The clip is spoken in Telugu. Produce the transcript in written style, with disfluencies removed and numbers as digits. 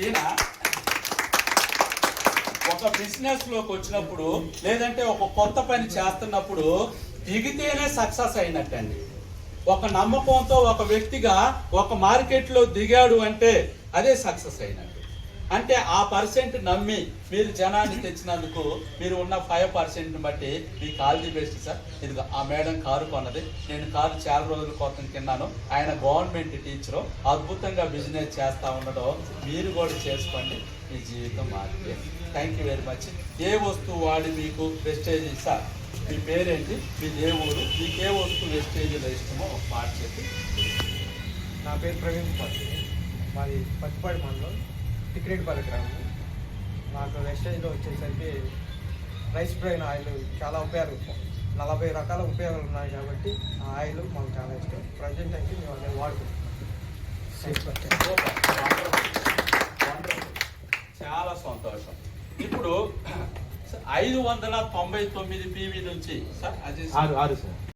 ఈయన ఒక బిజినెస్ లోకి వచ్చినప్పుడు లేదంటే ఒక కొత్త పని చేస్తున్నప్పుడు దిగితేనే సక్సెస్ అయినట్టండి. ఒక నమ్మకంతో ఒక వ్యక్తిగా ఒక మార్కెట్లో దిగాడు అంటే అదే సక్సెస్ అయినట్టు. అంటే ఆ పర్సెంట్ నమ్మి మీరు జనాన్ని తెచ్చినందుకు మీరు ఉన్న 5% బట్టి మీకు ఆల్ ది బెస్ట్ సార్. ఇదిగో ఆ మేడం కారు కొన్నది, నేను కారు చాలా రోజుల క్రితం తిన్నాను. ఆయన గవర్నమెంట్ టీచరు, అద్భుతంగా బిజినెస్ చేస్తూ ఉండడం మీరు కూడా చేసుకోండి, మీ జీవితం మారితే. Thank you very much. ఏ వస్తువు వాడి మీకు వెస్టేజ్ సార్? మీ పేరేంటి, మీ ఏ ఊరు, మీకు ఏ వస్తువు వెస్టేజ్లో ఇష్టమో ఒక మాట చెప్పి. నా పేరు ప్రవీణ్ కుమార్, మాది పత్తిపాడు మండలం, టిక్రేట్పల్లి గ్రామం. నాకు వెస్టేజ్లో వచ్చేసరికి రైస్ బ్రెయిన్ ఆయిల్ చాలా ఉపయోగాలు, 40 రకాల ఉపయోగాలు ఉన్నాయి కాబట్టి ఆ ఆయిల్ మాకు చాలా ఇష్టం. ప్రజెంట్ అయితే మేము అదే వాడుకుంటాం. చాలా సంతోషం. ఇప్పుడు 599 PV నుంచి సార్ అది 6 సార్.